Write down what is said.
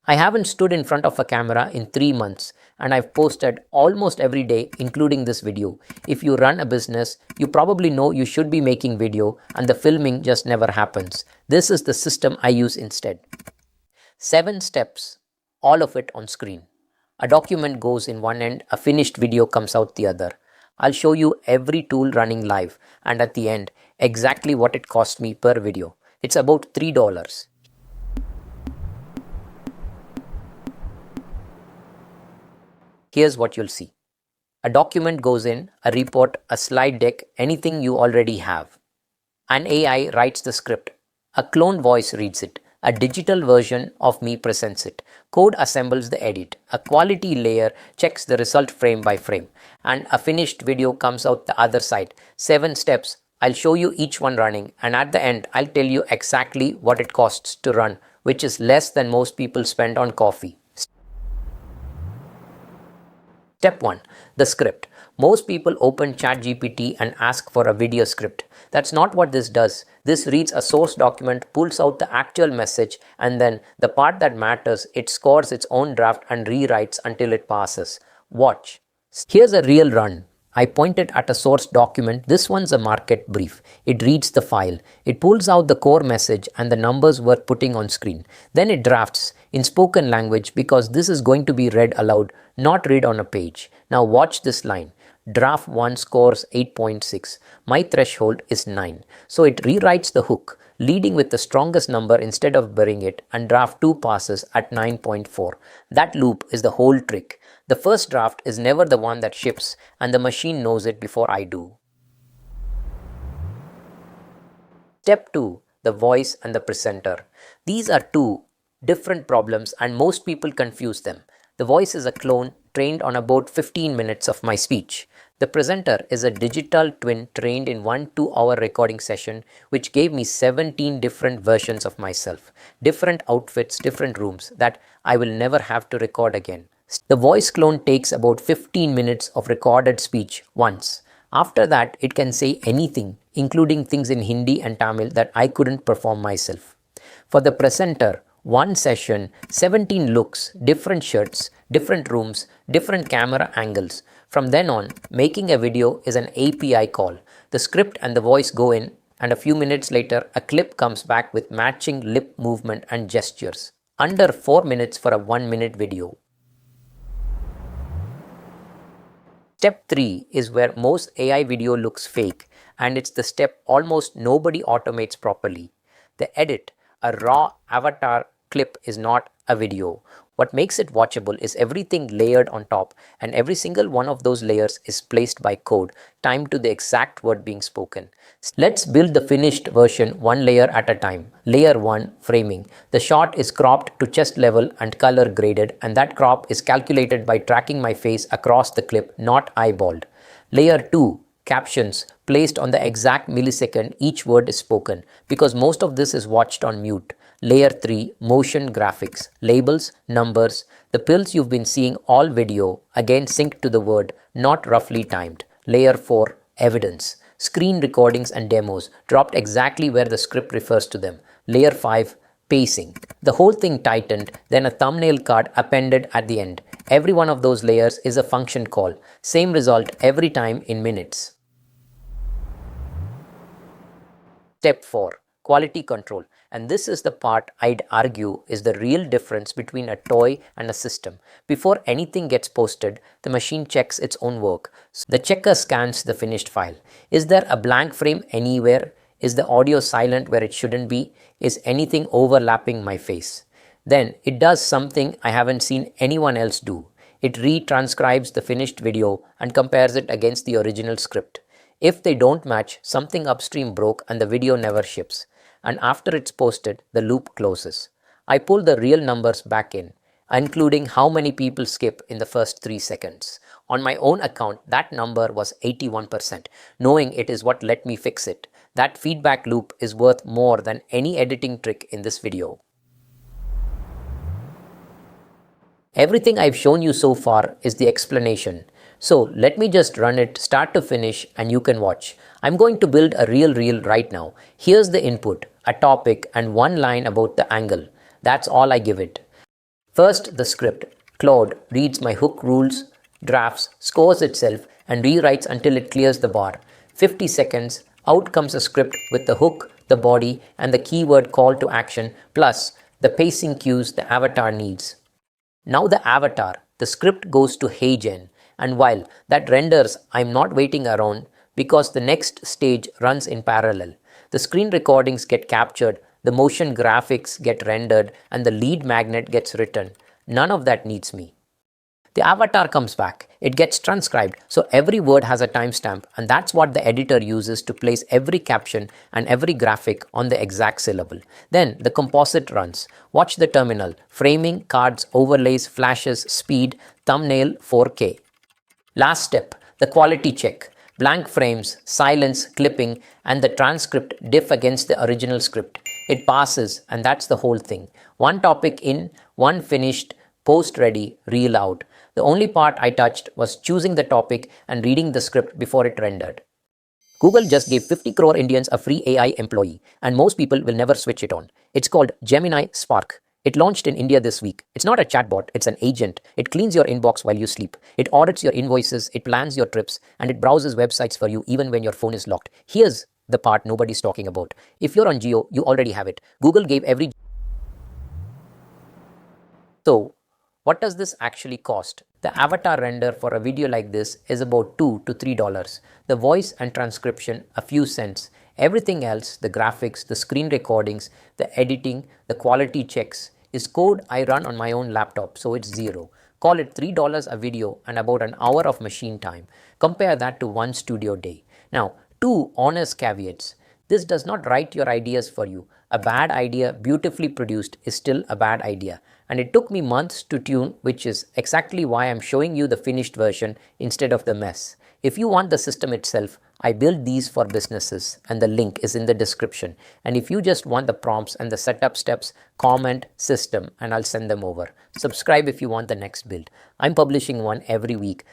I haven't stood in front of a camera in 3 months and I've posted almost every day, including this video. If you run a business, you probably know you should be making video and the filming just never happens. This is the system I use instead. 7 steps, all of it on screen. A document goes in one end, a finished video comes out the other. I'll show you every tool running live and at the end, exactly what it cost me per video. It's about $3. Here's what you'll see. A document goes in, a report, a slide deck, anything you already have. An AI writes the script. A clone voice reads it. A digital version of me presents it. Code assembles the edit. A quality layer checks the result frame by frame. And a finished video comes out the other side. 7 steps. I'll show you each one running, and at the end, I'll tell you exactly what it costs to run, which is less than most people spend on coffee. Step 1. The script. Most people open ChatGPT and ask for a video script. That's not what this does. This reads a source document, pulls out the actual message, and then the part that matters, it scores its own draft and rewrites until it passes. Watch. Here's a real run. I pointed at a source document. This one's a market brief. It reads the file. It pulls out the core message and the numbers we're putting on screen. Then it drafts in spoken language because this is going to be read aloud, not read on a page. Now watch this line. Draft 1 scores 8.6. My threshold is 9. So it rewrites the hook, leading with the strongest number instead of burying it, and draft 2 passes at 9.4. That loop is the whole trick. The first draft is never the one that ships, and the machine knows it before I do. Step 2. The voice and the presenter. These are two different problems and most people confuse them. The voice is a clone trained on about 15 minutes of my speech. The presenter is a digital twin trained in 1 2-hour recording session which gave me 17 different versions of myself, different outfits, different rooms that I will never have to record again. The voice clone takes about 15 minutes of recorded speech once. After that, it can say anything, including things in Hindi and Tamil that I couldn't perform myself. For the presenter, one session, 17 looks, different shirts, different rooms, different camera angles. From then on, making a video is an API call. The script and the voice go in, and a few minutes later, a clip comes back with matching lip movement and gestures. Under 4 minutes for a 1-minute video. Step 3 is where most AI video looks fake, and it's the step almost nobody automates properly. The edit, a raw avatar clip, is not a video. What makes it watchable is everything layered on top, and every single one of those layers is placed by code, timed to the exact word being spoken. Let's build the finished version one layer at a time. Layer 1, framing. The shot is cropped to chest level and color graded, and that crop is calculated by tracking my face across the clip, not eyeballed. Layer 2, captions, placed on the exact millisecond each word is spoken, because most of this is watched on mute. Layer 3, motion graphics, labels, numbers, the pills you've been seeing all video, again synced to the word, not roughly timed. Layer 4, evidence, screen recordings and demos, dropped exactly where the script refers to them. Layer 5, pacing, the whole thing tightened, then a thumbnail card appended at the end. Every one of those layers is a function call, same result every time in minutes. Step 4, quality control. And this is the part I'd argue is the real difference between a toy and a system. Before anything gets posted, the machine checks its own work. The checker scans the finished file. Is there a blank frame anywhere? Is the audio silent where it shouldn't be? Is anything overlapping my face? Then it does something I haven't seen anyone else do. It retranscribes the finished video and compares it against the original script. If they don't match, something upstream broke and the video never ships. And after it's posted, the loop closes. I pull the real numbers back in, including how many people skip in the first 3 seconds. On my own account, that number was 81%. Knowing it is what let me fix it. That feedback loop is worth more than any editing trick in this video. Everything I've shown you so far is the explanation. So let me just run it start to finish and you can watch. I'm going to build a real reel right now. Here's the input, a topic and one line about the angle. That's all I give it. First, the script. Claude reads my hook rules, drafts, scores itself, and rewrites until it clears the bar. 50 seconds, out comes a script with the hook, the body, and the keyword call to action, plus the pacing cues the avatar needs. Now the avatar, the script goes to HeyGen, and while that renders, I'm not waiting around because the next stage runs in parallel. The screen recordings get captured, the motion graphics get rendered, and the lead magnet gets written. None of that needs me. The avatar comes back. It gets transcribed, so every word has a timestamp, and that's what the editor uses to place every caption and every graphic on the exact syllable. Then the composite runs. Watch the terminal. Framing, cards, overlays, flashes, speed, thumbnail, 4K. Last step, the quality check. Blank frames, silence, clipping, and the transcript diff against the original script. It passes, and that's the whole thing. One topic in, one finished, post ready, reel out. The only part I touched was choosing the topic and reading the script before it rendered. Google just gave 50 crore Indians a free AI employee, and most people will never switch it on. It's called Gemini Spark. It launched in India this week. It's not a chatbot, it's an agent. It cleans your inbox while you sleep. It audits your invoices, it plans your trips, and it browses websites for you even when your phone is locked. Here's the part nobody's talking about. If you're on Geo, you already have it. Google gave every... So, what does this actually cost? The avatar render for a video like this is about $2 to $3. The voice and transcription, a few cents. Everything else, the graphics, the screen recordings, the editing, the quality checks, is code I run on my own laptop, so it's zero. Call it $3 a video and about an hour of machine time. Compare that to one studio day. Now, two honest caveats. This does not write your ideas for you. A bad idea beautifully produced is still a bad idea. And it took me months to tune, which is exactly why I'm showing you the finished version instead of the mess. If you want the system itself, I build these for businesses and the link is in the description. And if you just want the prompts and the setup steps, comment system and I'll send them over. Subscribe if you want the next build. I'm publishing one every week.